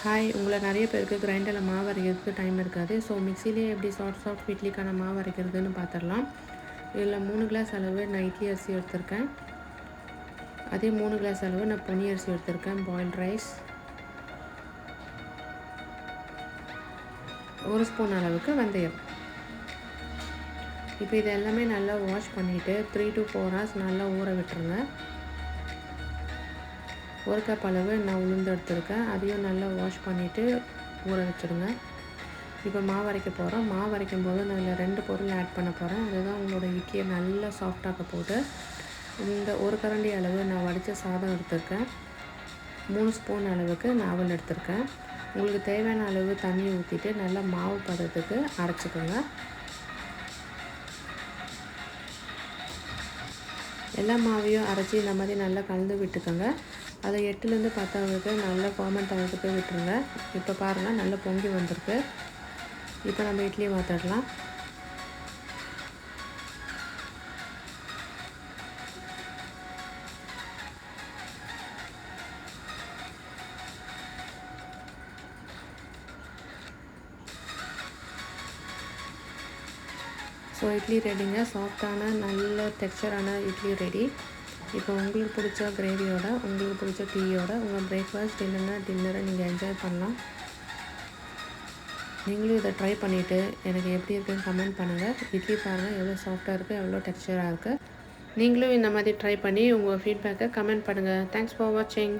Hi, உங்களை நிறைய பேருக்கு கிரைண்டரில் மாவு அரைக்கிறதுக்கு டைம் இருக்காது. ஸோ மிக்சிலேயே எப்படி சாஃப்ட் இட்லிக்கான மாவு அரைக்கிறதுன்னு பார்த்துடலாம். இதில் 3 கிளாஸ் அளவு நான் இட்லி அரிசி எடுத்திருக்கேன். அதே 3 கிளாஸ் அளவு நான் பொன்னி அரிசி எடுத்திருக்கேன். பாயில்ட் ரைஸ், 1 ஸ்பூன் அளவுக்கு வெந்தயம். இப்போ இது எல்லாமே நல்லா வாஷ் பண்ணிவிட்டு 3 to 4 hours நல்லா ஊற விட்டுருங்க. 1 கப் அளவு நான் உளுந்து எடுத்திருக்கேன். அதையும் நல்லா வாஷ் பண்ணிவிட்டு ஊற வச்சுடுங்க. இப்போ மாவு அரைக்க போகிறோம். மாவு அரைக்கும் போது நான் இதில் 2 பொருள் ஆட் பண்ண போகிறேன். அதுதான் உங்களோட இட்லியை நல்லா சாஃப்டாக்க போகுது. இந்த 1 கரண்டி அளவு நான் வடித்த சாதம் எடுத்திருக்கேன். 3 ஸ்பூன் அளவுக்கு நாவல் எடுத்திருக்கேன். உங்களுக்கு தேவையான அளவு தண்ணி ஊற்றிட்டு நல்லா மாவு பதத்துக்கு அரைச்சிக்கோங்க. எல்லா மாவையும் அரைச்சி இந்த மாதிரி நல்லா கலந்து விட்டுக்கோங்க. அதை 8லேருந்து 10 அளவுக்கு நல்லா ஃபர்மெண்ட் ஆகிறதுக்கு விட்டுருங்க. இப்போ பாருங்கள், நல்லா பொங்கி வந்திருக்கு. இப்போ நம்ம இட்லி மாற்றிடலாம். ஸோ இட்லி ரெடிங்க. சாஃப்டான நல்ல டெக்ஸ்சரான இட்லி ரெடி. இப்போ உங்களுக்கு பிடிச்ச கிரேவியோட, உங்களுக்கு பிடிச்ச டீயோட உங்கள் பிரேக்ஃபாஸ்ட் இல்லைன்னா டின்னரை நீங்கள் என்ஜாய் பண்ணலாம். நீங்களும் இதை ட்ரை பண்ணிவிட்டு எனக்கு எப்படி இருக்குன்னு கமெண்ட் பண்ணுங்கள். இட்லி பாருங்கள் எவ்வளோ சாஃப்டாக இருக்குது, எவ்வளோ டெக்ஸ்சராக இருக்குது. நீங்களும் இந்த மாதிரி ட்ரை பண்ணி உங்கள் ஃபீட்பேக்கை கமெண்ட் பண்ணுங்கள். தேங்க்ஸ் ஃபார் வாட்சிங்.